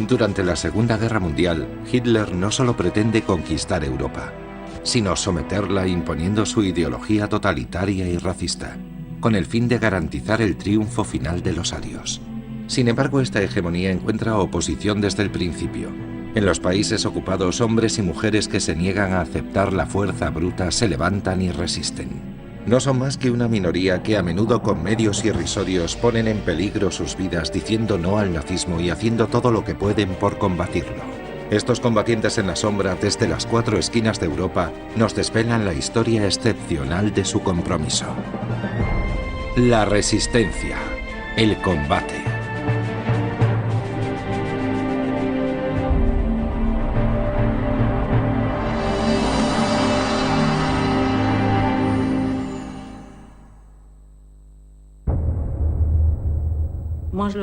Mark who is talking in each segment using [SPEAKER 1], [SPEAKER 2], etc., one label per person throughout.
[SPEAKER 1] Durante la Segunda Guerra Mundial, Hitler no solo pretende conquistar Europa, sino someterla imponiendo su ideología totalitaria y racista, con el fin de garantizar el triunfo final de los arios. Sin embargo, esta hegemonía encuentra oposición desde el principio. En los países ocupados, hombres y mujeres que se niegan a aceptar la fuerza bruta se levantan y resisten. No son más que una minoría que a menudo con medios irrisorios ponen en peligro sus vidas diciendo no al nazismo y haciendo todo lo que pueden por combatirlo. Estos combatientes en la sombra desde las 4 esquinas de Europa nos desvelan la historia excepcional de su compromiso. La resistencia, el combate.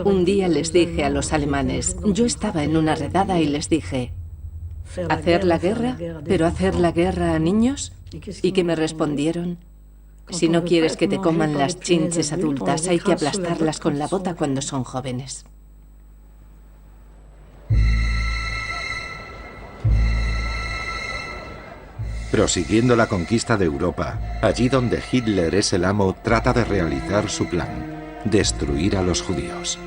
[SPEAKER 2] Un día les dije a los alemanes, yo estaba en una redada y les dije, ¿hacer la guerra? ¿Pero hacer la guerra a niños? ¿Y qué me respondieron? Si no quieres que te coman las chinches adultas, hay que aplastarlas con la bota cuando son jóvenes.
[SPEAKER 1] Prosiguiendo la conquista de Europa, allí donde Hitler es el amo, trata de realizar su plan: destruir a los judíos.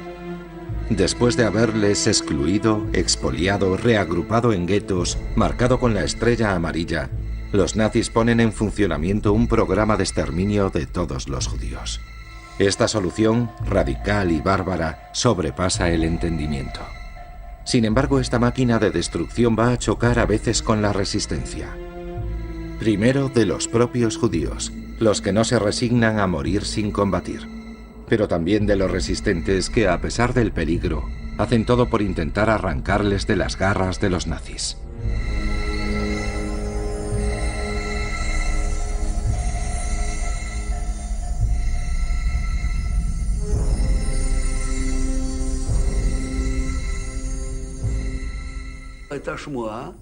[SPEAKER 1] Después de haberles excluido, expoliado, reagrupado en guetos, marcado con la estrella amarilla, los nazis ponen en funcionamiento un programa de exterminio de todos los judíos. Esta solución, radical y bárbara, sobrepasa el entendimiento. Sin embargo, esta máquina de destrucción va a chocar a veces con la resistencia. Primero de los propios judíos, los que no se resignan a morir sin combatir, pero también de los resistentes que, a pesar del peligro, hacen todo por intentar arrancarles de las garras de los nazis.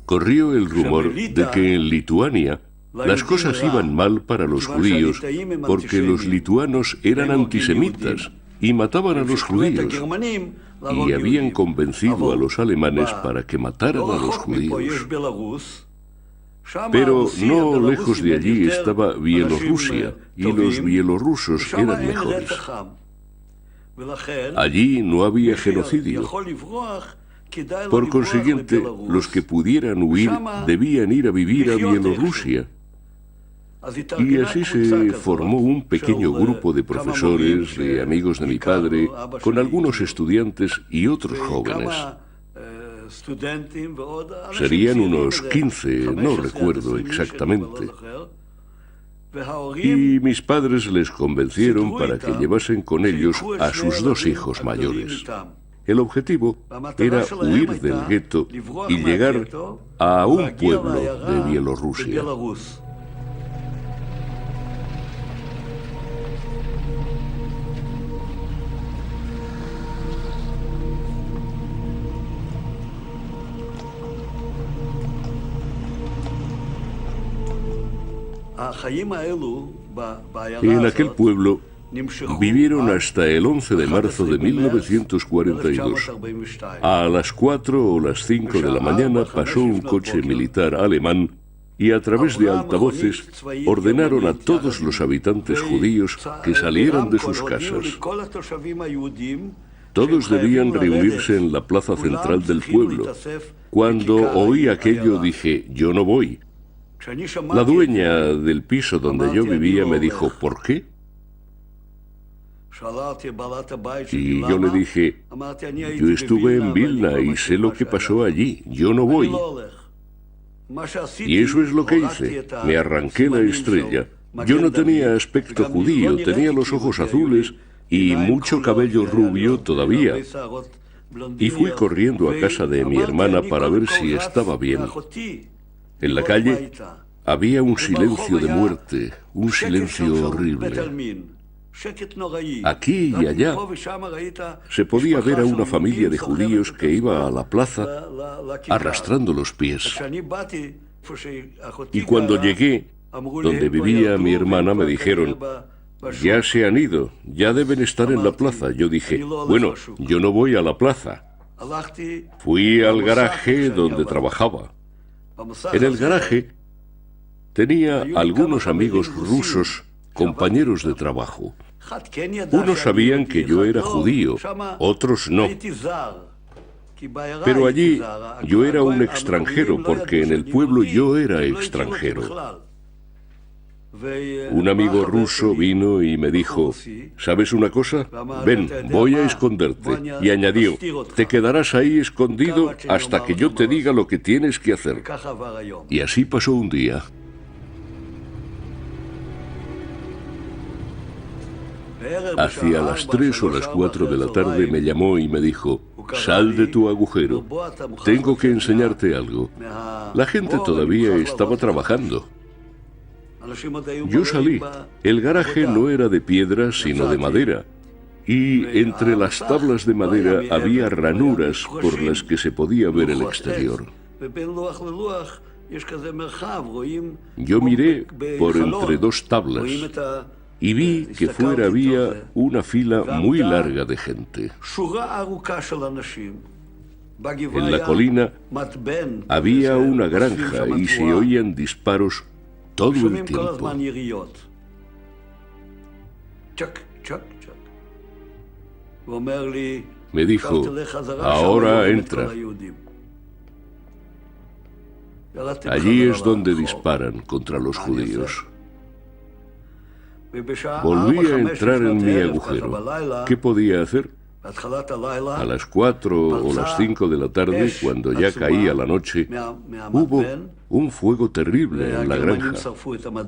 [SPEAKER 3] Corrió el rumor de que en Lituania las cosas iban mal para los judíos porque los lituanos eran antisemitas y mataban a los judíos, y habían convencido a los alemanes para que mataran a los judíos. Pero no lejos de allí estaba Bielorrusia, y los bielorrusos eran mejores. Allí no había genocidio. Por consiguiente, los que pudieran huir debían ir a vivir a Bielorrusia. Y así se formó un pequeño grupo de profesores, de amigos de mi padre, con algunos estudiantes y otros jóvenes. Serían unos 15, no recuerdo exactamente. Y mis padres les convencieron para que llevasen con ellos a sus 2 hijos mayores. El objetivo era huir del gueto y llegar a un pueblo de Bielorrusia. En aquel pueblo vivieron hasta el 11 de marzo de 1942. A las 4 o las 5 de la mañana pasó un coche militar alemán y a través de altavoces ordenaron a todos los habitantes judíos que salieran de sus casas. Todos debían reunirse en la plaza central del pueblo. Cuando oí aquello dije, yo no voy. La dueña del piso donde yo vivía me dijo, ¿por qué? Y yo le dije, yo estuve en Vilna y sé lo que pasó allí, yo no voy. Y eso es lo que hice, me arranqué la estrella. Yo no tenía aspecto judío, tenía los ojos azules y mucho cabello rubio todavía. Y fui corriendo a casa de mi hermana para ver si estaba bien. En la calle había un silencio de muerte, un silencio horrible. Aquí y allá se podía ver a una familia de judíos que iba a la plaza arrastrando los pies. Y cuando llegué, donde vivía mi hermana, me dijeron, ya se han ido, ya deben estar en la plaza. Yo dije, bueno, yo no voy a la plaza. Fui al garaje donde trabajaba. En el garaje tenía algunos amigos rusos, compañeros de trabajo. Unos sabían que yo era judío, otros no. Pero allí yo era un extranjero, porque en el pueblo yo era extranjero. Un amigo ruso vino y me dijo: ¿sabes una cosa? Ven, voy a esconderte. Y añadió: te quedarás ahí escondido hasta que yo te diga lo que tienes que hacer. Y así pasó un día. Hacia las 3 o las 4 de la tarde me llamó y me dijo: sal de tu agujero, tengo que enseñarte algo. La gente todavía estaba trabajando. Yo salí. El garaje no era de piedra, sino de madera. Y entre las tablas de madera había ranuras por las que se podía ver el exterior. Yo miré por entre dos tablas y vi que fuera había una fila muy larga de gente. En la colina había una granja y se oían disparos todo el tiempo. Me dijo: ahora entra. Allí es donde disparan contra los judíos. Volví a entrar en mi agujero. ¿Qué podía hacer? A las 4 o las 5 de la tarde, cuando ya caía la noche, hubo un fuego terrible en la granja.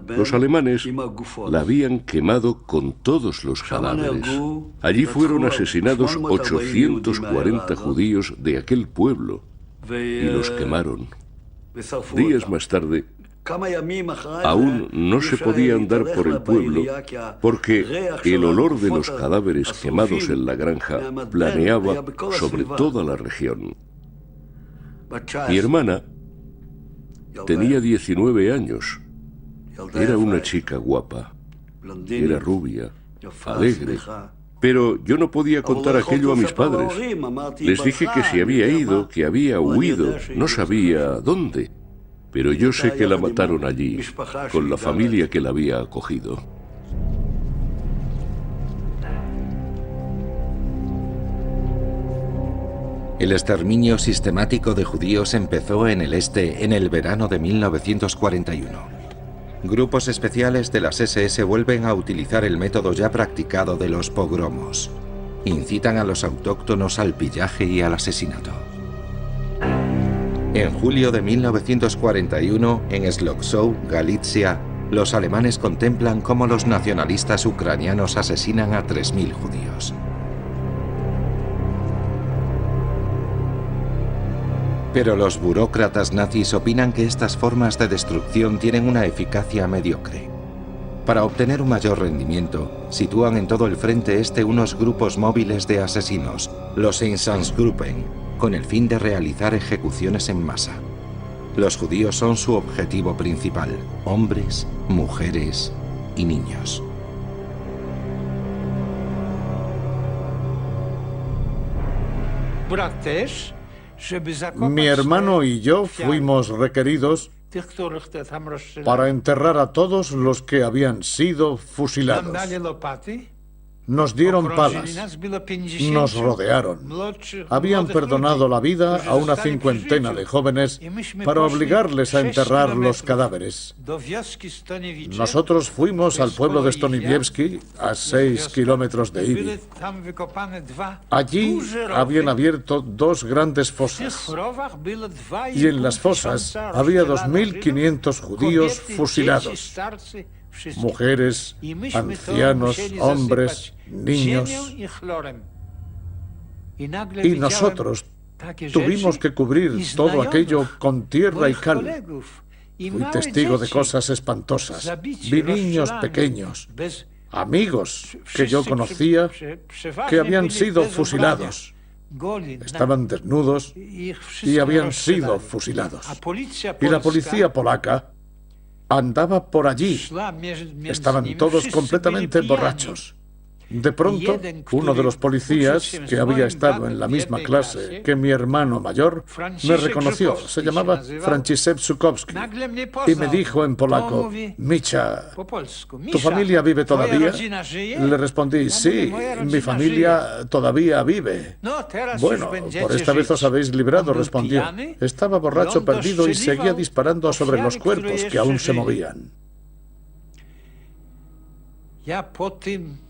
[SPEAKER 3] Los alemanes la habían quemado con todos los cadáveres. Allí fueron asesinados 840 judíos de aquel pueblo y los quemaron. Días más tarde, aún no se podía andar por el pueblo porque el olor de los cadáveres quemados en la granja planeaba sobre toda la región. Mi hermana tenía 19 años. Era una chica guapa. Era rubia, alegre. Pero yo no podía contar aquello a mis padres. Les dije que se había ido, que había huido, no sabía dónde. Pero yo sé que la mataron allí, con la familia que la había acogido.
[SPEAKER 1] El exterminio sistemático de judíos empezó en el este en el verano de 1941. Grupos especiales de las SS vuelven a utilizar el método ya practicado de los pogromos. Incitan a los autóctonos al pillaje y al asesinato. En julio de 1941, en Zlotzow, Galicia, los alemanes contemplan cómo los nacionalistas ucranianos asesinan a 3.000 judíos. Pero los burócratas nazis opinan que estas formas de destrucción tienen una eficacia mediocre. Para obtener un mayor rendimiento, sitúan en todo el frente este unos grupos móviles de asesinos, los Einsatzgruppen, con el fin de realizar ejecuciones en masa. Los judíos son su objetivo principal: hombres, mujeres y niños.
[SPEAKER 4] Mi hermano y yo fuimos requeridos para enterrar a todos los que habían sido fusilados. Nos dieron palas, nos rodearon. Habían perdonado la vida a una cincuentena de jóvenes para obligarles a enterrar los cadáveres. Nosotros fuimos al pueblo de Stonivievsky, a 6 kilómetros de Ibi. Allí habían abierto 2 grandes fosas. Y en las fosas había 2.500 judíos fusilados. Mujeres, ancianos, hombres, niños. Y nosotros tuvimos que cubrir todo aquello con tierra y cal. Fui testigo de cosas espantosas. Vi niños pequeños, amigos que yo conocía, que habían sido fusilados. Estaban desnudos y habían sido fusilados. Y la policía polaca andaba por allí. Estaban todos completamente borrachos. De pronto, uno de los policías, que había estado en la misma clase que mi hermano mayor, me reconoció. Se llamaba Franciszek Żukowski y me dijo en polaco: Misza, ¿tu familia vive todavía? Le respondí: sí, mi familia todavía vive. Bueno, por esta vez os habéis librado, respondió. Estaba borracho, perdido y seguía disparando sobre los cuerpos que aún se movían.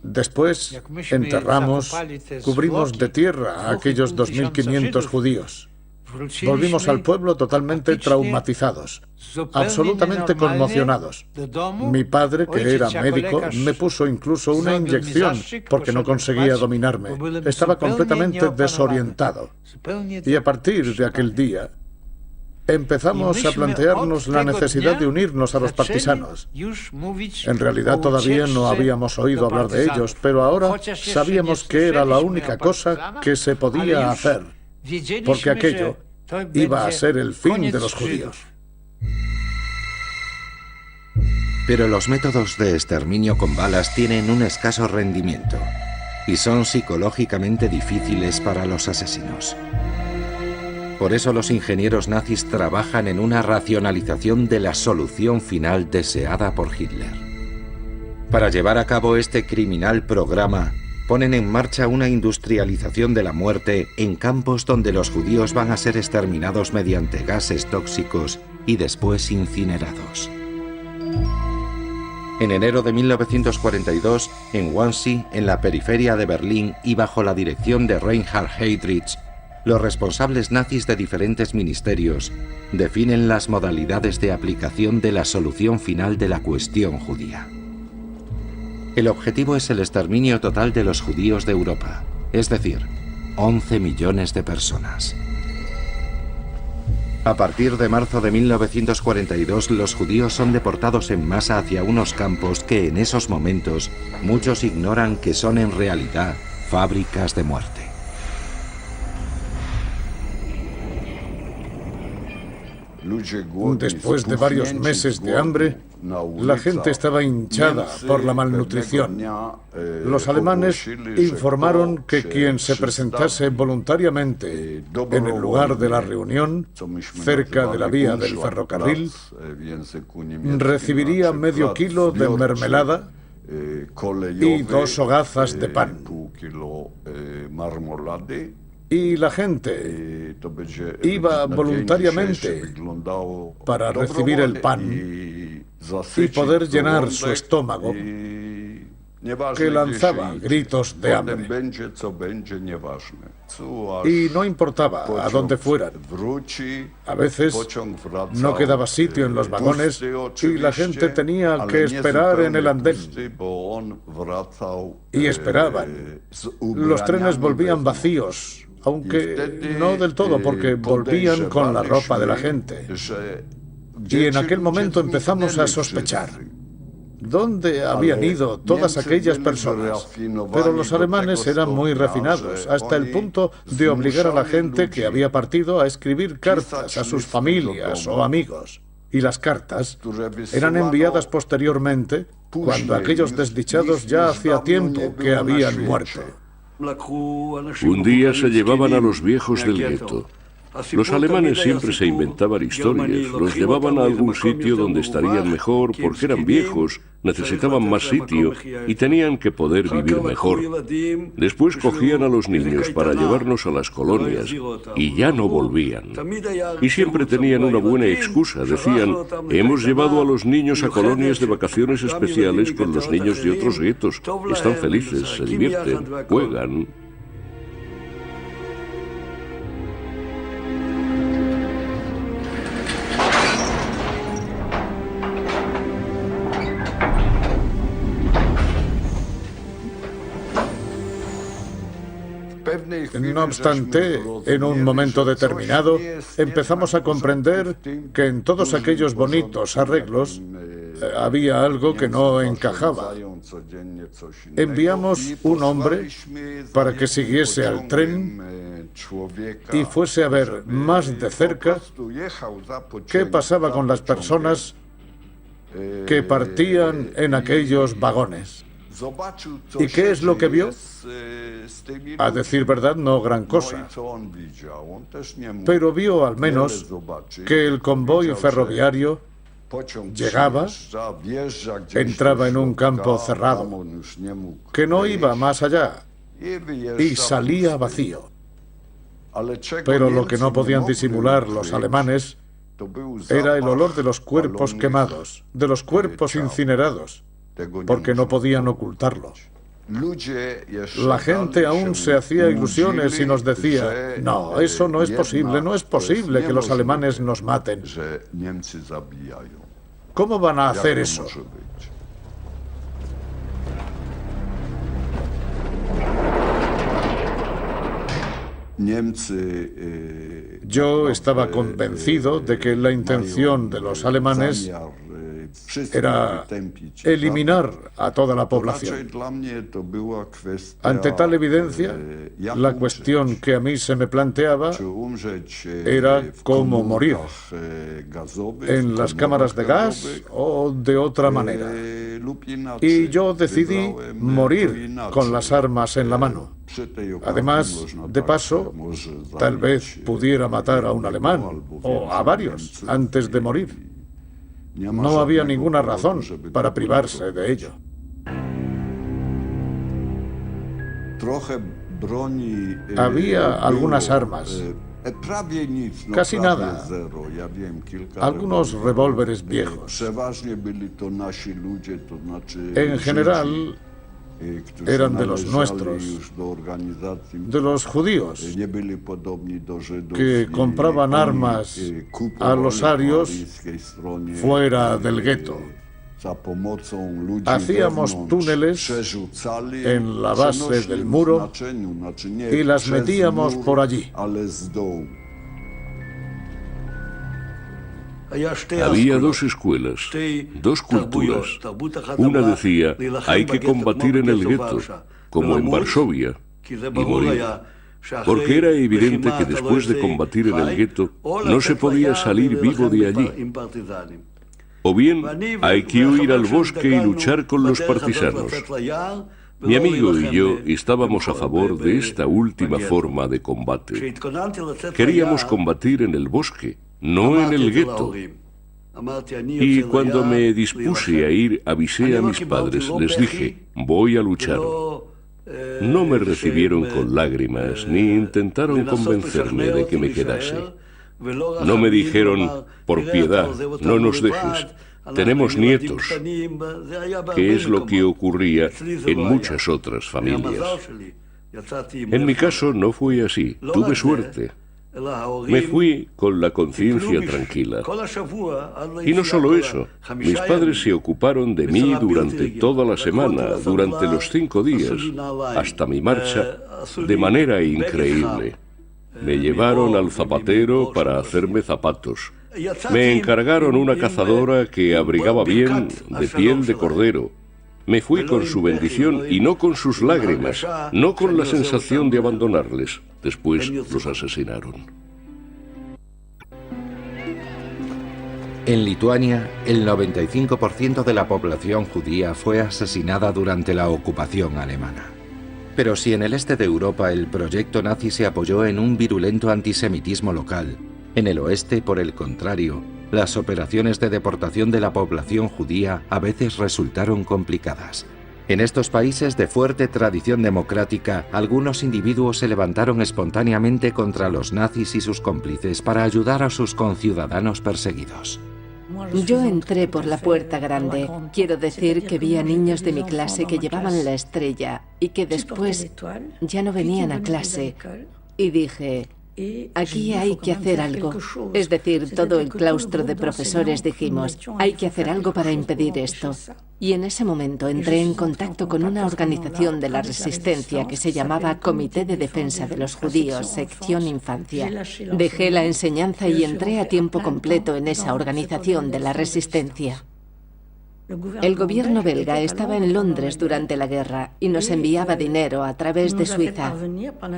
[SPEAKER 4] Después enterramos, cubrimos de tierra a aquellos 2.500 judíos. Volvimos al pueblo totalmente traumatizados, absolutamente conmocionados. Mi padre, que era médico, me puso incluso una inyección porque no conseguía dominarme. Estaba completamente desorientado. Y a partir de aquel día, empezamos a plantearnos la necesidad de unirnos a los partisanos. En realidad todavía no habíamos oído hablar de ellos, pero ahora sabíamos que era la única cosa que se podía hacer, porque aquello iba a ser el fin de los judíos.
[SPEAKER 1] Pero los métodos de exterminio con balas tienen un escaso rendimiento y son psicológicamente difíciles para los asesinos. Por eso los ingenieros nazis trabajan en una racionalización de la solución final deseada por Hitler. Para llevar a cabo este criminal programa, ponen en marcha una industrialización de la muerte en campos donde los judíos van a ser exterminados mediante gases tóxicos y después incinerados. En enero de 1942, en Wannsee, en la periferia de Berlín y bajo la dirección de Reinhard Heydrich, los responsables nazis de diferentes ministerios definen las modalidades de aplicación de la solución final de la cuestión judía. El objetivo es el exterminio total de los judíos de Europa, es decir, 11 millones de personas. A partir de marzo de 1942, los judíos son deportados en masa hacia unos campos que en esos momentos muchos ignoran que son en realidad fábricas de muerte.
[SPEAKER 4] Después de varios meses de hambre, la gente estaba hinchada por la malnutrición. Los alemanes informaron que quien se presentase voluntariamente en el lugar de la reunión, cerca de la vía del ferrocarril, recibiría medio kilo de mermelada y 2 hogazas de pan. Y la gente iba voluntariamente para recibir el pan y poder llenar su estómago, que lanzaba gritos de hambre. Y no importaba a dónde fueran. A veces no quedaba sitio en los vagones y la gente tenía que esperar en el andén. Y esperaban. Los trenes volvían vacíos, aunque no del todo, porque volvían con la ropa de la gente. Y en aquel momento empezamos a sospechar dónde habían ido todas aquellas personas. Pero los alemanes eran muy refinados, hasta el punto de obligar a la gente que había partido a escribir cartas a sus familias o amigos. Y las cartas eran enviadas posteriormente, cuando aquellos desdichados ya hacía tiempo que habían muerto.
[SPEAKER 3] Un día se llevaban a los viejos del gueto. Los alemanes siempre se inventaban historias, los llevaban a algún sitio donde estarían mejor porque eran viejos, necesitaban más sitio y tenían que poder vivir mejor. Después cogían a los niños para llevarnos a las colonias y ya no volvían. Y siempre tenían una buena excusa, decían: hemos llevado a los niños a colonias de vacaciones especiales con los niños de otros guetos. Están felices, se divierten, juegan.
[SPEAKER 4] No obstante, en un momento determinado, empezamos a comprender que en todos aquellos bonitos arreglos había algo que no encajaba. Enviamos un hombre para que siguiese al tren y fuese a ver más de cerca qué pasaba con las personas que partían en aquellos vagones. ¿Y qué es lo que vio? A decir verdad, no gran cosa. Pero vio al menos que el convoy ferroviario llegaba, entraba en un campo cerrado, que no iba más allá, y salía vacío. Pero lo que no podían disimular los alemanes era el olor de los cuerpos quemados, de los cuerpos incinerados, porque no podían ocultarlo. La gente aún se hacía ilusiones y nos decía: no, eso no es posible, no es posible que los alemanes nos maten. ¿Cómo van a hacer eso? Yo estaba convencido de que la intención de los alemanes era eliminar a toda la población. Ante tal evidencia, la cuestión que a mí se me planteaba era cómo morir, en las cámaras de gas o de otra manera. Y yo decidí morir con las armas en la mano. Además, de paso, tal vez pudiera matar a un alemán o a varios antes de morir. No había ninguna razón para privarse de ello. Había algunas armas, casi nada, algunos revólveres viejos. En general, eran de los nuestros, de los judíos, que compraban armas a los arios fuera del gueto. Hacíamos túneles en la base del muro y las metíamos por allí.
[SPEAKER 3] Había dos escuelas, dos culturas. Una decía: hay que combatir en el gueto, como en Varsovia, y morir. Porque era evidente que después de combatir en el gueto no se podía salir vivo de allí. O bien hay que huir al bosque y luchar con los partisanos. Mi amigo y yo estábamos a favor de esta última forma de combate. Queríamos combatir en el bosque, no en el gueto. Y cuando me dispuse a ir, avisé a mis padres, les dije: voy a luchar. No me recibieron con lágrimas, ni intentaron convencerme de que me quedase. No me dijeron: por piedad, no nos dejes, tenemos nietos, que es lo que ocurría en muchas otras familias. En mi caso no fue así, tuve suerte. Me fui con la conciencia tranquila. Y no solo eso, mis padres se ocuparon de mí durante toda la semana, durante los 5 días, hasta mi marcha, de manera increíble. Me llevaron al zapatero para hacerme zapatos. Me encargaron una cazadora que abrigaba bien, de piel de cordero. Me fui con su bendición y no con sus lágrimas, no con la sensación de abandonarles. Después los asesinaron.
[SPEAKER 1] En Lituania, el 95% de la población judía fue asesinada durante la ocupación alemana. Pero si en el este de Europa el proyecto nazi se apoyó en un virulento antisemitismo local, en el oeste, por el contrario, las operaciones de deportación de la población judía a veces resultaron complicadas. En estos países de fuerte tradición democrática, algunos individuos se levantaron espontáneamente contra los nazis y sus cómplices para ayudar a sus conciudadanos perseguidos.
[SPEAKER 2] Yo entré por la puerta grande. Quiero decir que vi a niños de mi clase que llevaban la estrella y que después ya no venían a clase. Y dije: aquí hay que hacer algo. Es decir, todo el claustro de profesores dijimos: hay que hacer algo para impedir esto. Y en ese momento entré en contacto con una organización de la resistencia que se llamaba Comité de Defensa de los Judíos, sección Infancia. Dejé la enseñanza y entré a tiempo completo en esa organización de la resistencia. El gobierno belga estaba en Londres durante la guerra y nos enviaba dinero a través de Suiza.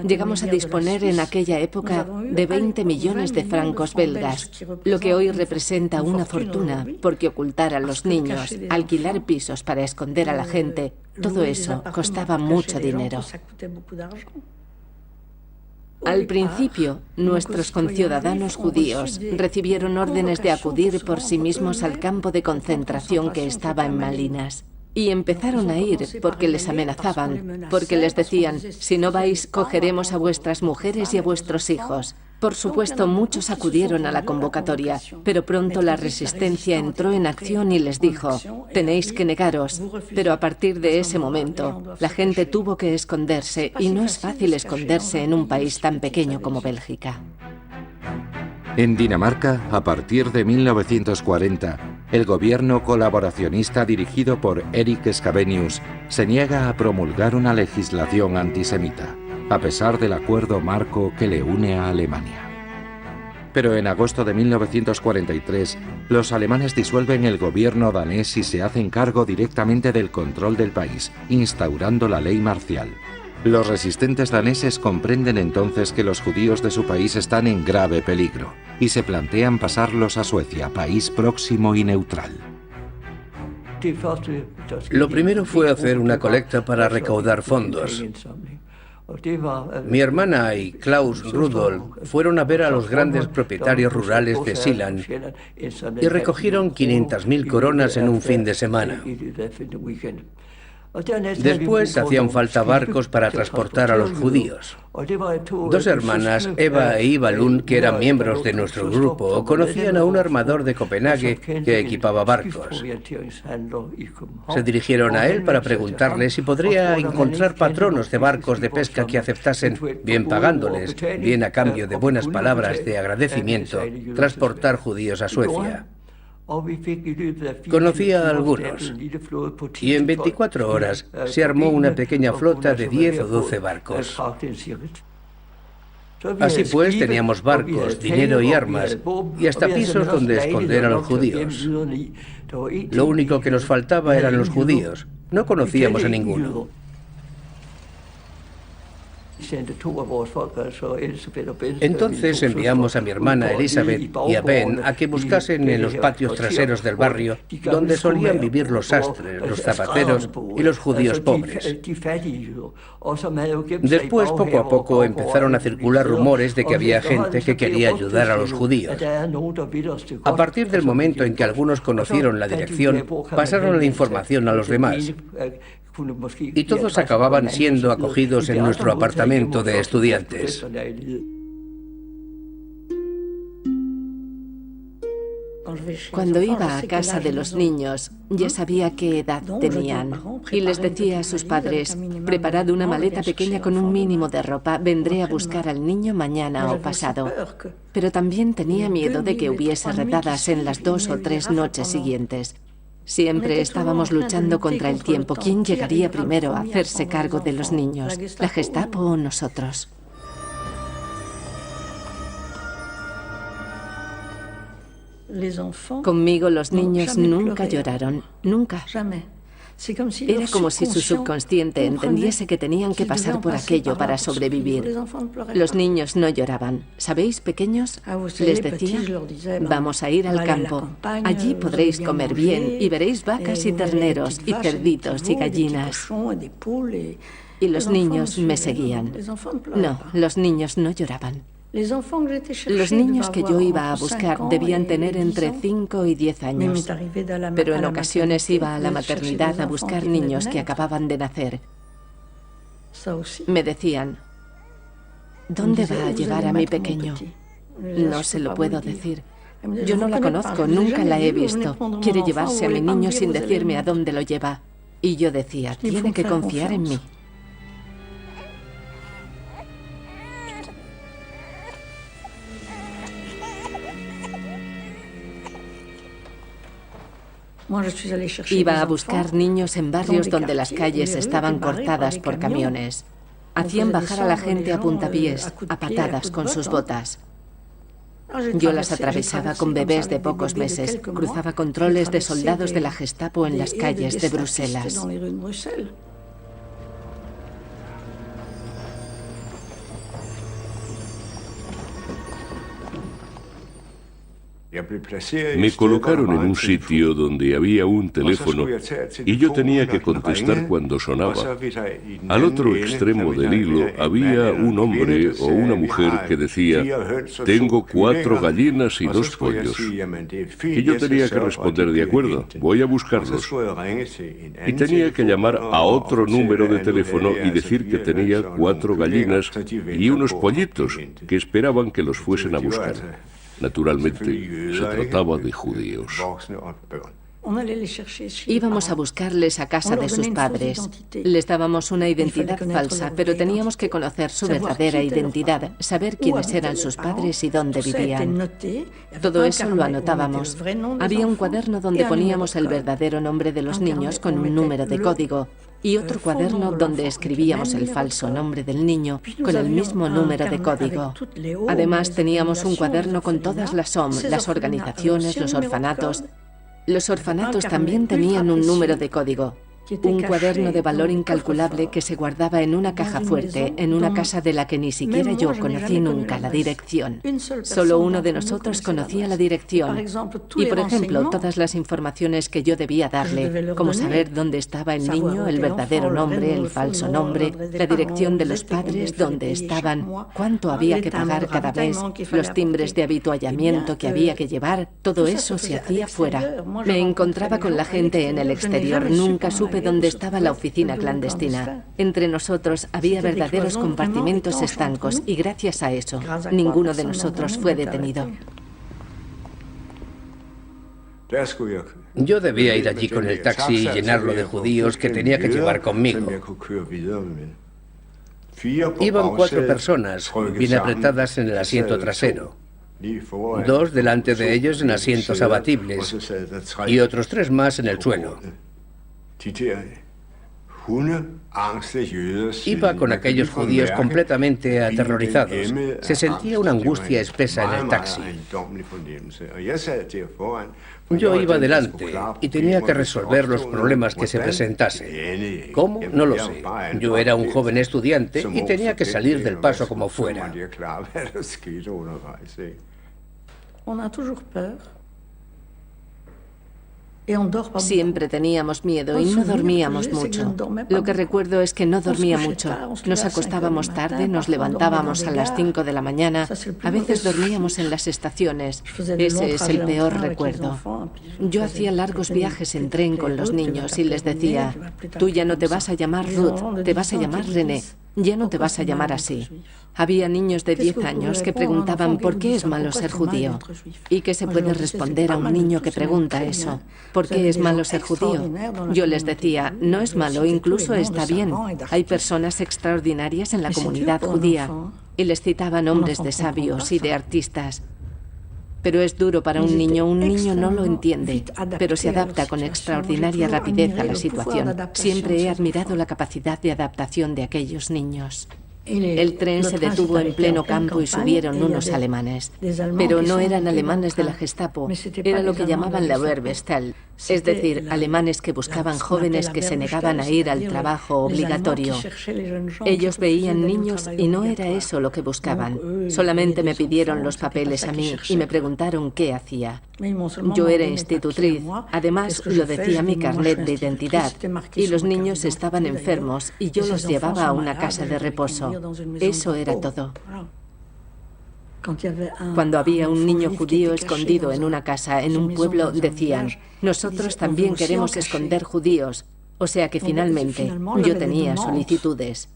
[SPEAKER 2] Llegamos a disponer en aquella época de 20 millones de francos belgas, lo que hoy representa una fortuna, porque ocultar a los niños, alquilar pisos para esconder a la gente, Todo eso costaba mucho dinero. Al principio, nuestros conciudadanos judíos recibieron órdenes de acudir por sí mismos al campo de concentración que estaba en Malinas. Y empezaron a ir porque les amenazaban, porque les decían, si no vais, cogeremos a vuestras mujeres y a vuestros hijos. Por supuesto, muchos acudieron a la convocatoria, pero pronto la resistencia entró en acción y les dijo, tenéis que negaros. Pero a partir de ese momento, la gente tuvo que esconderse, y no es fácil esconderse en un país tan pequeño como Bélgica.
[SPEAKER 1] En Dinamarca, a partir de 1940, el gobierno colaboracionista dirigido por Erik Scavenius se niega a promulgar una legislación antisemita, a pesar del acuerdo marco que le une a Alemania. Pero en agosto de 1943, los alemanes disuelven el gobierno danés y se hacen cargo directamente del control del país, instaurando la ley marcial. Los resistentes daneses comprenden entonces que los judíos de su país están en grave peligro y se plantean pasarlos a Suecia, país próximo y neutral.
[SPEAKER 5] Lo primero fue hacer una colecta para recaudar fondos. Mi hermana y Klaus Rudolf fueron a ver a los grandes propietarios rurales de Sealand y recogieron 500.000 coronas en un fin de semana. Después hacían falta barcos para transportar a los judíos. Dos hermanas, Eva e Iva Lund, que eran miembros de nuestro grupo, conocían a un armador de Copenhague que equipaba barcos. Se dirigieron a él para preguntarle si podría encontrar patronos de barcos de pesca que aceptasen, bien pagándoles, bien a cambio de buenas palabras de agradecimiento, transportar judíos a Suecia. Conocía a algunos, y en 24 horas se armó una pequeña flota de 10 o 12 barcos. Así pues, teníamos barcos, dinero y armas, y hasta pisos donde esconder a los judíos. Lo único que nos faltaba eran los judíos. No conocíamos a ninguno. Entonces enviamos a mi hermana Elizabeth y a Ben a que buscasen en los patios traseros del barrio donde solían vivir los sastres, los zapateros y los judíos pobres. Después, poco a poco, empezaron a circular rumores de que había gente que quería ayudar a los judíos. A partir del momento en que algunos conocieron la dirección, pasaron la información a los demás. Y todos acababan siendo acogidos en nuestro apartamento de estudiantes.
[SPEAKER 2] Cuando iba a casa de los niños, ya sabía qué edad tenían. Y les decía a sus padres, preparad una maleta pequeña con un mínimo de ropa, vendré a buscar al niño mañana o pasado. Pero también tenía miedo de que hubiese redadas en las 2 o 3 noches siguientes. Siempre estábamos luchando contra el tiempo. ¿Quién llegaría primero a hacerse cargo de los niños? ¿La Gestapo o nosotros? Conmigo los niños nunca lloraron, nunca. Era como si su subconsciente entendiese que tenían que pasar por aquello para sobrevivir. Los niños no lloraban. ¿Sabéis, pequeños? Les decía, vamos a ir al campo. Allí podréis comer bien y veréis vacas y terneros y cerditos y gallinas. Y los niños me seguían. No, los niños no lloraban. Los niños que yo iba a buscar debían tener entre 5 y 10 años, pero en ocasiones iba a la maternidad a buscar niños que acababan de nacer. Me decían, ¿dónde va a llevar a mi pequeño? No se lo puedo decir. Yo no la conozco, nunca la he visto. Quiere llevarse a mi niño sin decirme a dónde lo lleva. Y yo decía, tiene que confiar en mí. Iba a buscar niños en barrios donde las calles estaban cortadas por camiones. Hacían bajar a la gente a puntapiés, a patadas con sus botas. Yo las atravesaba con bebés de pocos meses, cruzaba controles de soldados de la Gestapo en las calles de Bruselas.
[SPEAKER 3] Me colocaron en un sitio donde había un teléfono y yo tenía que contestar cuando sonaba. Al otro extremo del hilo había un hombre o una mujer que decía: tengo 4 gallinas y 2 pollos. Y yo tenía que responder: de acuerdo, voy a buscarlos. Y tenía que llamar a otro número de teléfono y decir que tenía 4 gallinas y unos pollitos que esperaban que los fuesen a buscar. Naturalmente, se trataba de judíos.
[SPEAKER 2] Íbamos a buscarles a casa de sus padres. Les dábamos una identidad falsa, pero teníamos que conocer su verdadera identidad, saber quiénes eran sus padres y dónde vivían. Todo eso lo anotábamos. Había un cuaderno donde poníamos el verdadero nombre de los niños con un número de código y otro cuaderno donde escribíamos el falso nombre del niño con el mismo número de código. Además, teníamos un cuaderno con todas las ONG, las organizaciones, los orfanatos. Los orfanatos también tenían un número de código. Un cuaderno de valor incalculable que se guardaba en una caja fuerte, en una casa de la que ni siquiera yo conocí nunca la dirección. Solo uno de nosotros conocía la dirección. Y, por ejemplo, todas las informaciones que yo debía darle, como saber dónde estaba el niño, el verdadero nombre, el falso nombre, la dirección de los padres, dónde estaban, cuánto había que pagar cada mes, los timbres de habituallamiento que había que llevar, todo eso se hacía fuera. Me encontraba con la gente en el exterior, nunca supe dónde estaba la oficina clandestina. Entre nosotros había verdaderos compartimentos estancos y gracias a eso, ninguno de nosotros fue detenido.
[SPEAKER 5] Yo debía ir allí con el taxi y llenarlo de judíos que tenía que llevar conmigo. Iban 4 personas, bien apretadas en el asiento trasero. 2 delante de ellos en asientos abatibles y otros 3 más en el suelo. Iba con aquellos judíos completamente aterrorizados. Se sentía una angustia espesa en el taxi. Yo iba delante y tenía que resolver los problemas que se presentasen. ¿Cómo? No lo sé. Yo era un joven estudiante y tenía que salir del paso como fuera.
[SPEAKER 2] Siempre teníamos miedo y no dormíamos mucho. Lo que recuerdo es que no dormía mucho. Nos acostábamos tarde, nos levantábamos a las 5 de la mañana. A veces dormíamos en las estaciones. Ese es el peor recuerdo. Yo hacía largos viajes en tren con los niños y les decía: tú ya no te vas a llamar Ruth, te vas a llamar René. Ya no te vas a llamar así. Había niños de 10 años que preguntaban por qué es malo ser judío. ¿Y qué se puede responder a un niño que pregunta eso? ¿Por qué es malo ser judío? Yo les decía: no es malo, incluso está bien. Hay personas extraordinarias en la comunidad judía. Y les citaba nombres de sabios y de artistas. Pero es duro para un niño no lo entiende, pero se adapta con extraordinaria rapidez a la situación. Siempre he admirado la capacidad de adaptación de aquellos niños. El tren se detuvo en pleno campo y subieron unos alemanes. Pero no eran alemanes de la Gestapo, era lo que llamaban la Wehrwestel, es decir, alemanes que buscaban jóvenes que se negaban a ir al trabajo obligatorio. Ellos veían niños y no era eso lo que buscaban. Solamente me pidieron los papeles a mí y me preguntaron qué hacía. Yo era institutriz, además lo decía mi carnet de identidad, y los niños estaban enfermos y yo los llevaba a una casa de reposo. Eso era todo. Cuando había un niño judío escondido en una casa, en un pueblo, decían: nosotros también queremos esconder judíos. O sea que finalmente yo tenía solicitudes.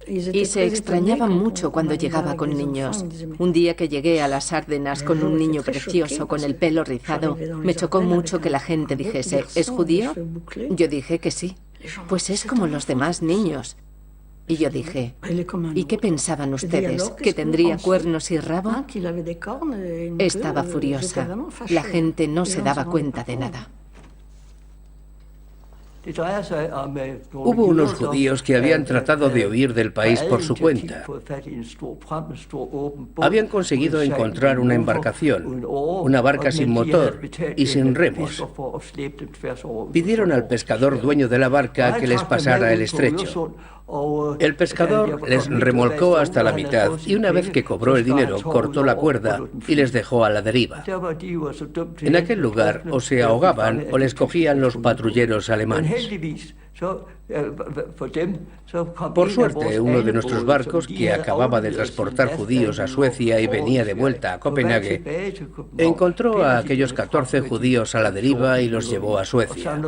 [SPEAKER 2] Y se extrañaban mucho cuando llegaba con niños. Un día que llegué a las Ardenas con un niño precioso con el pelo rizado, me chocó mucho que la gente dijese: ¿es judío? Yo dije que sí. Pues es como los demás niños. Y yo dije: ¿y qué pensaban ustedes? ¿Que tendría cuernos y rabo? Estaba furiosa. La gente no se daba cuenta de nada.
[SPEAKER 5] Hubo unos judíos que habían tratado de huir del país por su cuenta. Habían conseguido encontrar una embarcación, una barca sin motor y sin remos. Pidieron al pescador dueño de la barca que les pasara el estrecho. El pescador les remolcó hasta la mitad y una vez que cobró el dinero cortó la cuerda y les dejó a la deriva. En aquel lugar o se ahogaban o les cogían los patrulleros alemanes. Por suerte, uno de nuestros barcos, que acababa de transportar judíos a Suecia y venía de vuelta a Copenhague, encontró a aquellos 14 judíos a la deriva y los llevó a Suecia.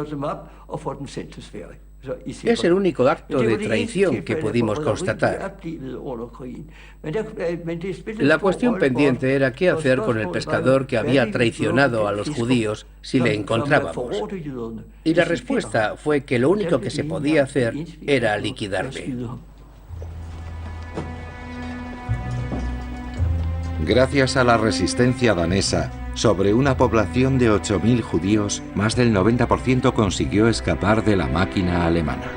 [SPEAKER 5] Es el único acto de traición que pudimos constatar. La cuestión pendiente era qué hacer con el pescador que había traicionado a los judíos si le encontrábamos. Y la respuesta fue que lo único que se podía hacer era liquidarle.
[SPEAKER 1] Gracias a la resistencia danesa, sobre una población de 8.000 judíos, más del 90% consiguió escapar de la máquina alemana.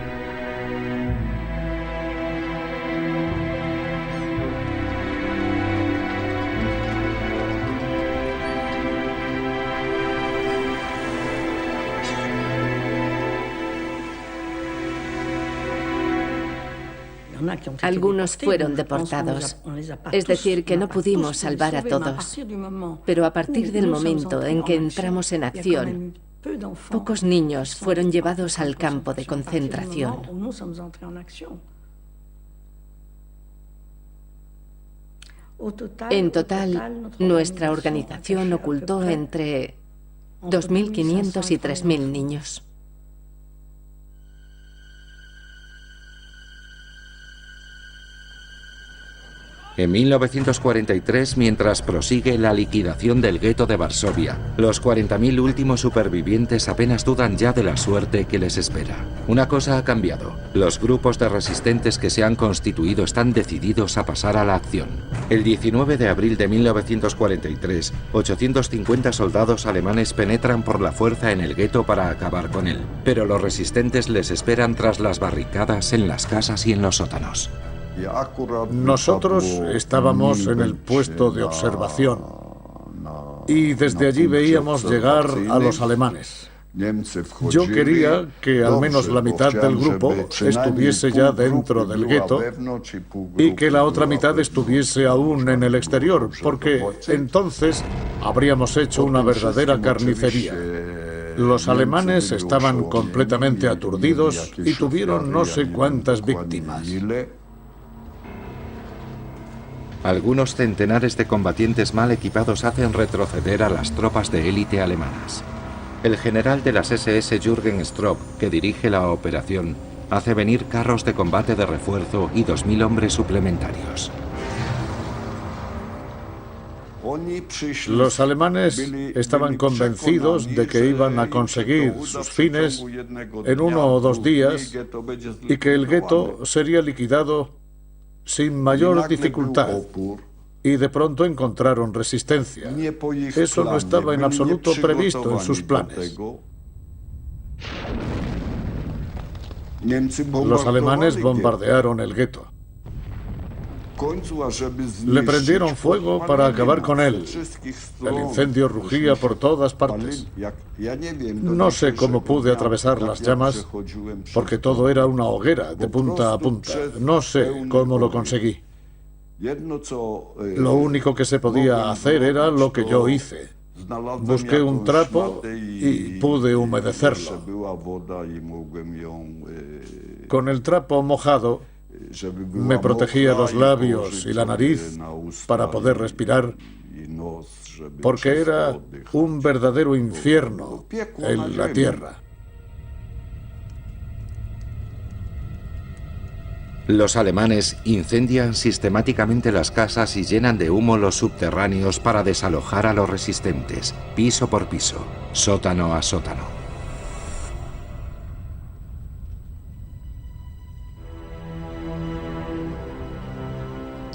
[SPEAKER 2] Algunos fueron deportados, es decir, que no pudimos salvar a todos. Pero a partir del momento en que entramos en acción, pocos niños fueron llevados al campo de concentración. En total, nuestra organización ocultó entre 2.500 y 3.000 niños.
[SPEAKER 1] En 1943, mientras prosigue la liquidación del gueto de Varsovia, los 40.000 últimos supervivientes apenas dudan ya de la suerte que les espera. Una cosa ha cambiado. Los grupos de resistentes que se han constituido están decididos a pasar a la acción. El 19 de abril de 1943, 850 soldados alemanes penetran por la fuerza en el gueto para acabar con él. Pero los resistentes les esperan tras las barricadas, en las casas y en los sótanos.
[SPEAKER 4] Nosotros estábamos en el puesto de observación y desde allí veíamos llegar a los alemanes. Yo quería que al menos la mitad del grupo estuviese ya dentro del gueto y que la otra mitad estuviese aún en el exterior, porque entonces habríamos hecho una verdadera carnicería. Los alemanes estaban completamente aturdidos y tuvieron no sé cuántas víctimas.
[SPEAKER 1] Algunos centenares de combatientes mal equipados hacen retroceder a las tropas de élite alemanas. El general de las SS Jürgen Stroop, que dirige la operación, hace venir carros de combate de refuerzo y 2.000 hombres suplementarios.
[SPEAKER 4] Los alemanes estaban convencidos de que iban a conseguir sus fines en 1 o 2 días y que el gueto sería liquidado sin mayor dificultad, y de pronto encontraron resistencia. Eso no estaba en absoluto previsto en sus planes. Los alemanes bombardearon el gueto. Le prendieron fuego para acabar con él. El incendio rugía por todas partes. No sé cómo pude atravesar las llamas, porque todo era una hoguera de punta a punta. No sé cómo lo conseguí. Lo único que se podía hacer era lo que yo hice. Busqué un trapo y pude humedecerlo. Con el trapo mojado, me protegía los labios y la nariz para poder respirar, porque era un verdadero infierno en la tierra.
[SPEAKER 1] Los alemanes incendian sistemáticamente las casas y llenan de humo los subterráneos para desalojar a los resistentes, piso por piso, sótano a sótano.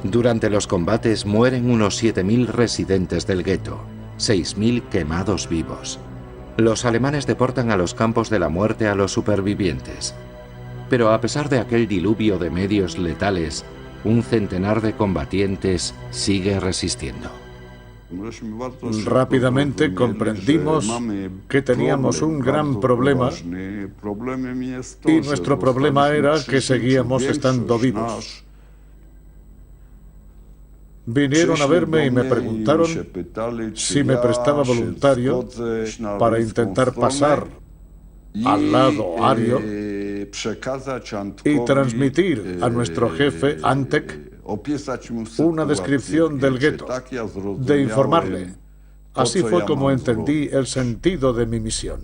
[SPEAKER 1] Durante los combates mueren unos 7.000 residentes del gueto, 6.000 quemados vivos. Los alemanes deportan a los campos de la muerte a los supervivientes. Pero a pesar de aquel diluvio de medios letales, un centenar de combatientes sigue resistiendo.
[SPEAKER 4] Rápidamente comprendimos que teníamos un gran problema y nuestro problema era que seguíamos estando vivos. Vinieron a verme y me preguntaron si me prestaba voluntario para intentar pasar al lado ario y transmitir a nuestro jefe, Antek, una descripción del gueto, de informarle. Así fue como entendí el sentido de mi misión.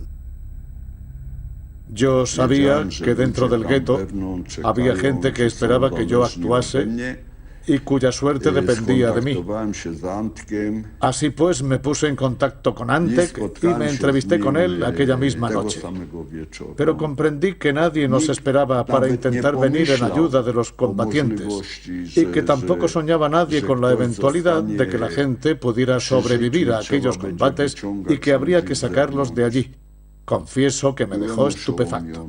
[SPEAKER 4] Yo sabía que dentro del gueto había gente que esperaba que yo actuase y cuya suerte dependía de mí. Así pues, me puse en contacto con Antek y me entrevisté con él aquella misma noche. Pero comprendí que nadie nos esperaba para intentar venir en ayuda de los combatientes y que tampoco soñaba nadie con la eventualidad de que la gente pudiera sobrevivir a aquellos combates y que habría que sacarlos de allí. Confieso que me dejó estupefacto.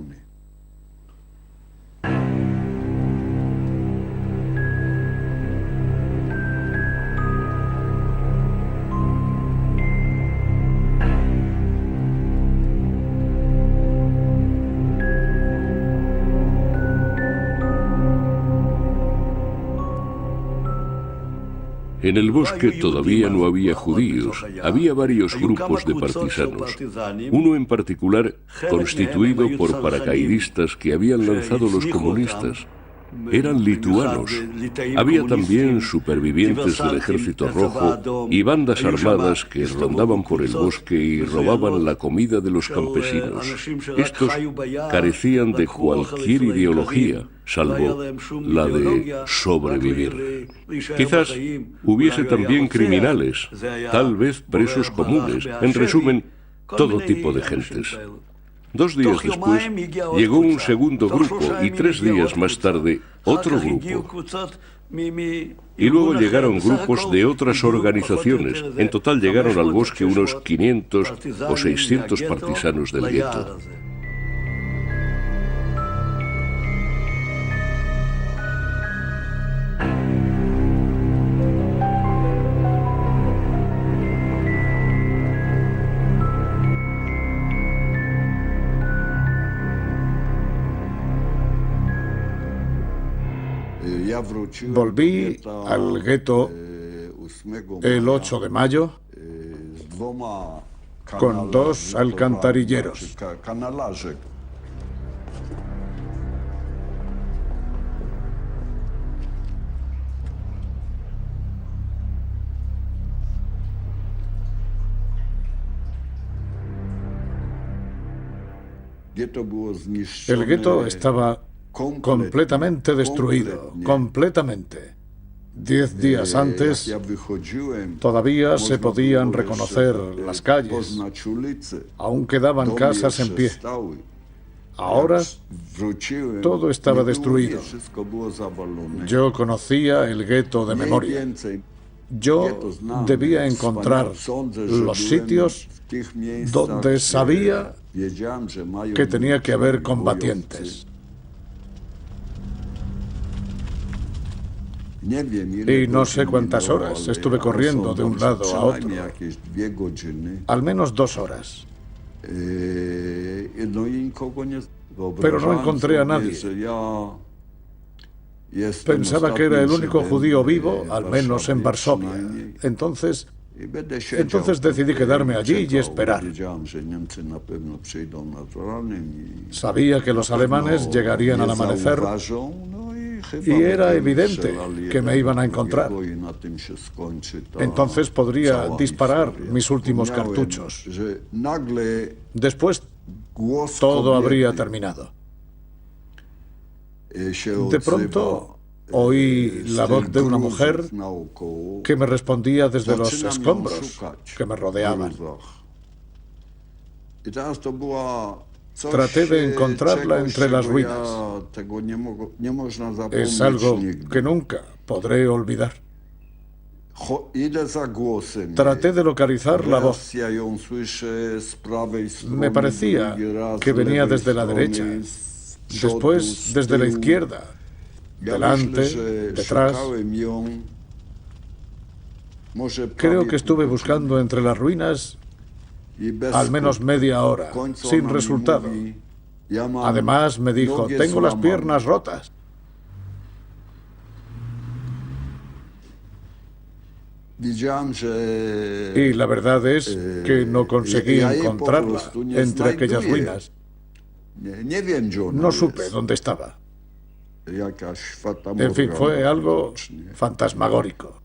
[SPEAKER 3] En el bosque todavía no había judíos, había varios grupos de partisanos. Uno en particular constituido por paracaidistas que habían lanzado los comunistas. Eran lituanos. Había también supervivientes del Ejército Rojo y bandas armadas que rondaban por el bosque y robaban la comida de los campesinos. Estos carecían de cualquier ideología, salvo la de sobrevivir. Quizás hubiese también criminales, tal vez presos comunes, en resumen, todo tipo de gentes. 2 días después llegó un segundo grupo y 3 días más tarde otro grupo. Y luego llegaron grupos de otras organizaciones. En total llegaron al bosque unos 500 o 600 partisanos del gueto.
[SPEAKER 4] Volví al gueto el 8 de mayo con 2 alcantarilleros. El gueto estaba completamente destruido, completamente. 10 días antes todavía se podían reconocer las calles, aún quedaban casas en pie. Ahora todo estaba destruido. Yo conocía el gueto de memoria. Yo debía encontrar los sitios donde sabía que tenía que haber combatientes. Y no sé cuántas horas estuve corriendo de un lado a otro. Al menos 2 horas. Pero no encontré a nadie. Pensaba que era el único judío vivo, al menos en Varsovia. Entonces decidí quedarme allí y esperar. Sabía que los alemanes llegarían al amanecer y era evidente que me iban a encontrar. Entonces podría disparar mis últimos cartuchos. Después todo habría terminado. De pronto oí la voz de una mujer que me respondía desde los escombros que me rodeaban. Traté de encontrarla entre las ruinas. Es algo que nunca podré olvidar. Traté de localizar la voz. Me parecía que venía desde la derecha, después desde la izquierda, delante, detrás. Creo que estuve buscando entre las ruinas al menos media hora, sin resultado. Además me dijo, tengo las piernas rotas. Y la verdad es que no conseguí encontrarla entre aquellas ruinas. No supe dónde estaba. En fin, fue algo fantasmagórico.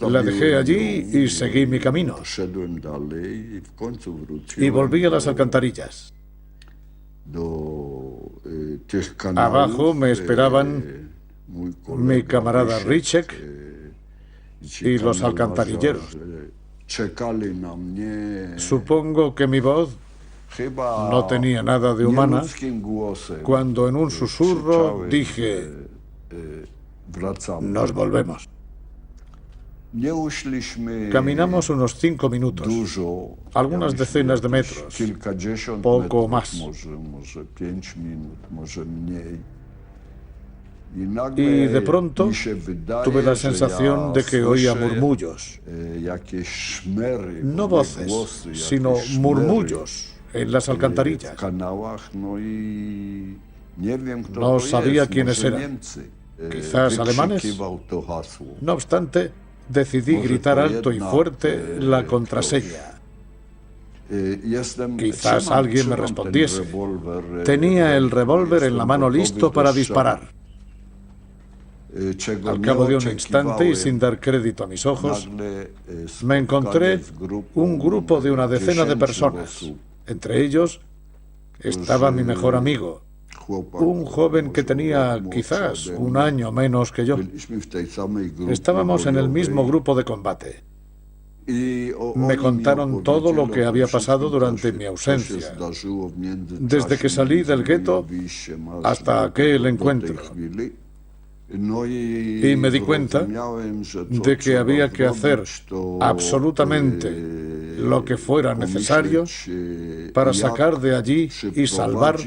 [SPEAKER 4] La dejé allí y seguí mi camino. Y volví a las alcantarillas. Abajo me esperaban mi camarada Richek y los alcantarilleros. Supongo que mi voz no tenía nada de humana cuando en un susurro dije, nos volvemos. Caminamos unos 5 minutos, algunas decenas de metros, poco más. Y de pronto tuve la sensación de que oía murmullos. No voces, sino murmullos en las alcantarillas. No sabía quiénes eran. Quizás alemanes. No obstante, decidí gritar alto y fuerte la contraseña. Quizás alguien me respondiese. Tenía el revólver en la mano listo para disparar. Al cabo de un instante y sin dar crédito a mis ojos, me encontré un grupo de una decena de personas. Entre ellos estaba mi mejor amigo, un joven que tenía quizás un año menos que yo. Estábamos en el mismo grupo de combate. Me contaron todo lo que había pasado durante mi ausencia, desde que salí del gueto hasta aquel encuentro. Y me di cuenta de que había que hacer absolutamente lo que fuera necesario para sacar de allí y salvar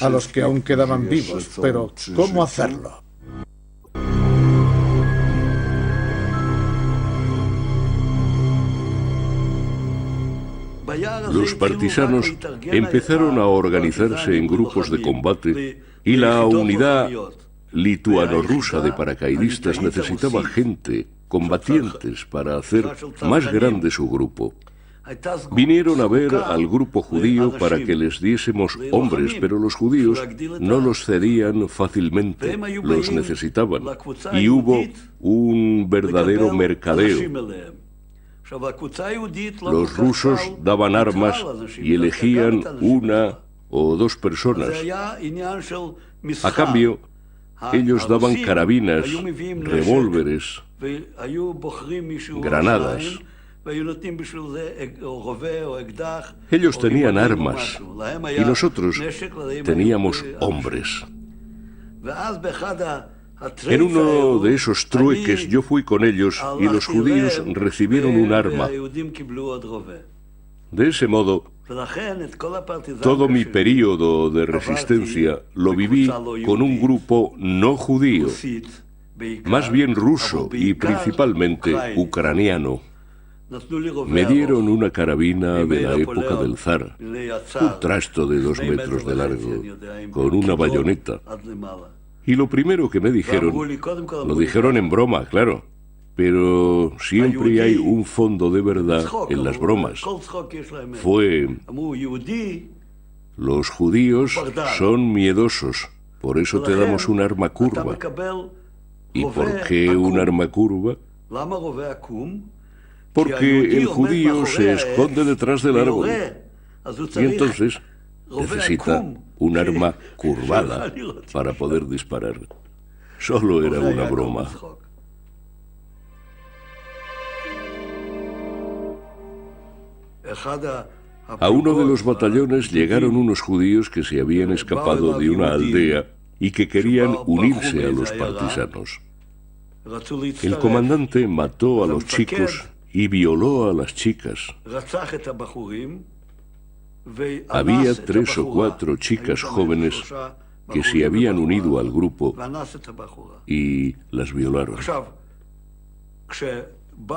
[SPEAKER 4] a los que aún quedaban vivos. Pero, ¿cómo hacerlo?
[SPEAKER 3] Los partisanos empezaron a organizarse en grupos de combate y la unidad lituano-rusa de paracaidistas necesitaba gente, combatientes, para hacer más grande su grupo. Vinieron a ver al grupo judío para que les diésemos hombres, pero los judíos no los cedían fácilmente, los necesitaban, y hubo un verdadero mercadeo. Los rusos daban armas y elegían una o dos personas. A cambio, ellos daban carabinas, revólveres, granadas. Ellos tenían armas y nosotros teníamos hombres. En uno de esos trueques yo fui con ellos y los judíos recibieron un arma. De ese modo, todo mi período de resistencia lo viví con un grupo no judío, más bien ruso y principalmente ucraniano. Me dieron una carabina de la época del zar, un trasto de 2 metros de largo, con una bayoneta. Y lo primero que me dijeron, lo dijeron en broma, claro, pero siempre hay un fondo de verdad en las bromas. Fue: los judíos son miedosos, por eso te damos un arma curva. ¿Y por qué un arma curva? Porque el judío se esconde detrás del árbol y entonces necesita un arma curvada para poder disparar. Solo era una broma. A uno de los batallones llegaron unos judíos que se habían escapado de una aldea y que querían unirse a los partisanos. El comandante mató a los chicos y violó a las chicas. Había 3 o 4 chicas jóvenes que se habían unido al grupo y las violaron.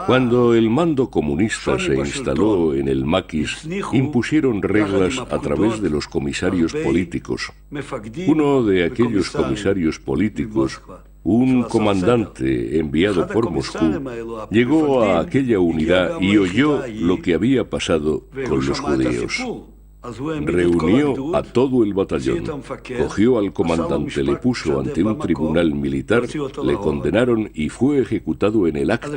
[SPEAKER 3] Cuando el mando comunista se instaló en el maquis, impusieron reglas a través de los comisarios políticos. Uno de aquellos comisarios políticos, un comandante enviado por Moscú, llegó a aquella unidad y oyó lo que había pasado con los judíos. Reunió a todo el batallón, cogió al comandante, le puso ante un tribunal militar, le condenaron y fue ejecutado en el acto.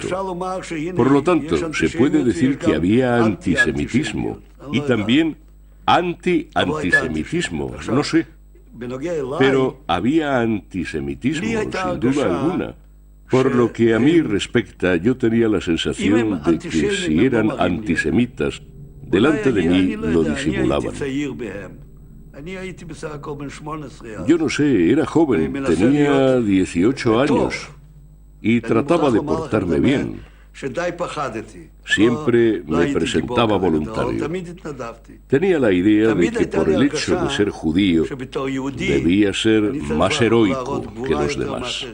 [SPEAKER 3] Por lo tanto, se puede decir que había antisemitismo y también antisemitismo, no sé. Pero había antisemitismo, sin duda alguna. Por lo que a mí respecta, yo tenía la sensación de que si eran antisemitas, delante de mí lo disimulaban. Yo no sé, era joven, tenía 18 años y trataba de portarme bien. Siempre me presentaba voluntario. Tenía la idea de que por el hecho de ser judío debía ser más heroico que los demás.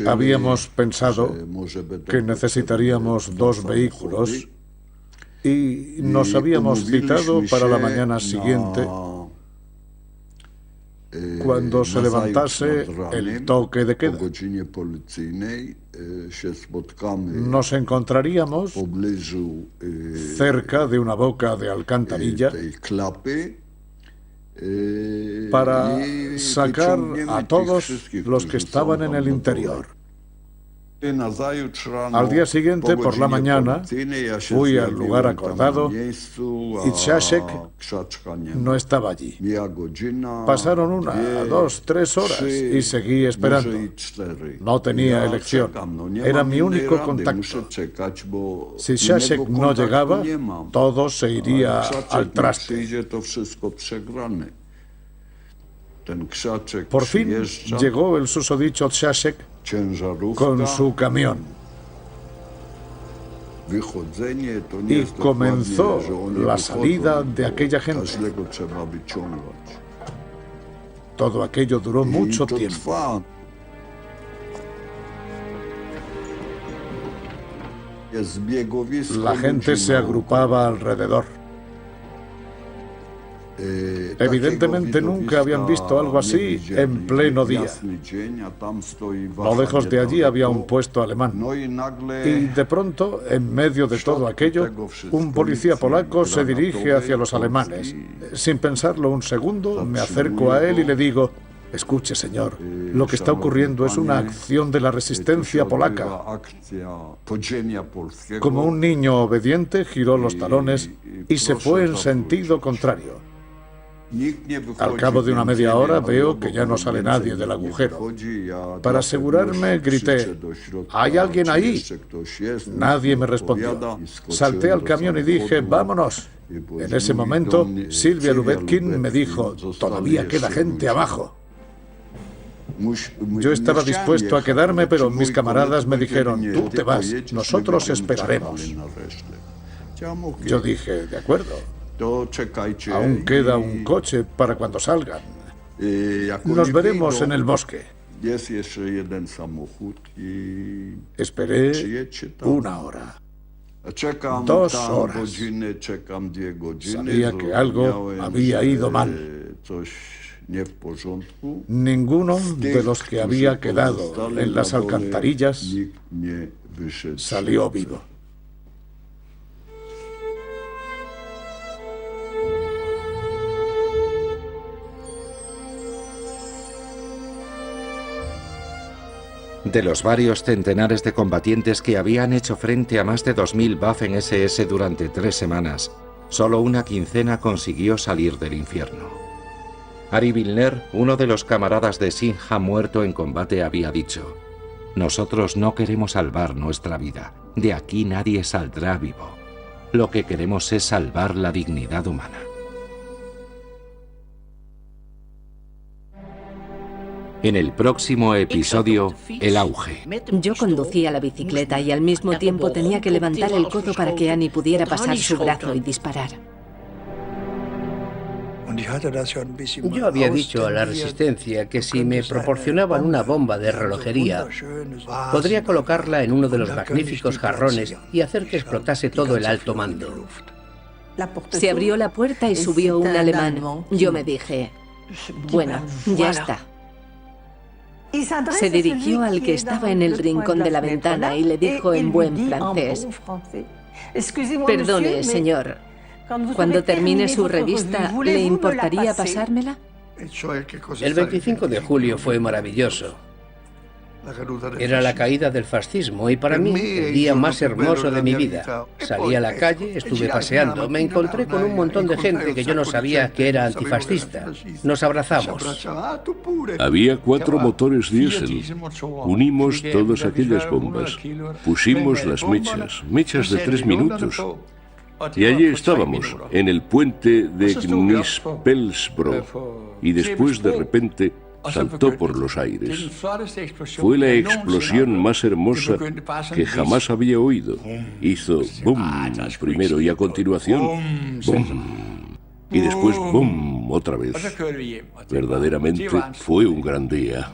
[SPEAKER 4] Habíamos pensado que necesitaríamos 2 vehículos y nos habíamos citado para la mañana siguiente, cuando se levantase el toque de queda. Nos encontraríamos cerca de una boca de alcantarilla para sacar a todos los que estaban en el interior. Al día siguiente, por la mañana, fui al lugar acordado y Ptaszek no estaba allí. Pasaron 1, 2, 3 horas y seguí esperando. No tenía elección. Era mi único contacto. Si Ptaszek no llegaba, todo se iría al traste. Por fin llegó el susodicho Ptaszek con su camión y comenzó la salida de aquella gente. Todo aquello duró mucho tiempo. La gente se agrupaba alrededor. Evidentemente nunca habían visto algo así en pleno día. No lejos de allí había un puesto alemán. Y de pronto, en medio de todo aquello, un policía polaco se dirige hacia los alemanes. Sin pensarlo un segundo, me acerco a él y le digo: escuche, señor, lo que está ocurriendo es una acción de la resistencia polaca. Como un niño obediente, giró los talones y se fue en sentido contrario. Al cabo de una media hora veo que ya no sale nadie del agujero. Para asegurarme, grité: ¿hay alguien ahí? Nadie me respondió. Salté al camión y dije: vámonos. En ese momento, Silvia Lubetkin me dijo: todavía queda gente abajo. Yo estaba dispuesto a quedarme, pero mis camaradas me dijeron: tú te vas, nosotros esperaremos. Yo dije: de acuerdo. Aún queda un coche para cuando salgan. Nos veremos en el bosque. Esperé 1 hora. 2 horas. Sabía que algo había ido mal. Ninguno de los que había quedado en las alcantarillas salió vivo.
[SPEAKER 1] De los varios centenares de combatientes que habían hecho frente a más de 2000 Waffen-SS durante 3 semanas, solo una quincena consiguió salir del infierno. Ari Wilner, uno de los camaradas de Sinha muerto en combate, había dicho: nosotros no queremos salvar nuestra vida. De aquí nadie saldrá vivo. Lo que queremos es salvar la dignidad humana. En el próximo episodio, el auge.
[SPEAKER 2] Yo conducía la bicicleta y al mismo tiempo tenía que levantar el codo para que Annie pudiera pasar su brazo y disparar.
[SPEAKER 5] Yo había dicho a la Resistencia que si me proporcionaban una bomba de relojería, podría colocarla en uno de los magníficos jarrones y hacer que explotase todo el alto mando.
[SPEAKER 2] Se abrió la puerta y subió un alemán. Yo me dije, bueno, ya está. Se dirigió al que estaba en el rincón de la ventana y le dijo en buen francés: perdone, señor, cuando termine su revista, ¿le importaría pasármela?
[SPEAKER 5] El 25 de julio fue maravilloso. Era la caída del fascismo y para mí el día más hermoso de mi vida. Salí a la calle, estuve paseando, me encontré con un montón de gente que yo no sabía que era antifascista. Nos abrazamos.
[SPEAKER 3] Había 4 motores diésel. Unimos todas aquellas bombas. Pusimos las mechas de 3 minutos. Y allí estábamos, en el puente de Knispelsbro. Y después, de repente, saltó por los aires. Fue la explosión más hermosa que jamás había oído. Hizo boom primero y a continuación boom. Y después boom otra vez. Verdaderamente fue un gran día.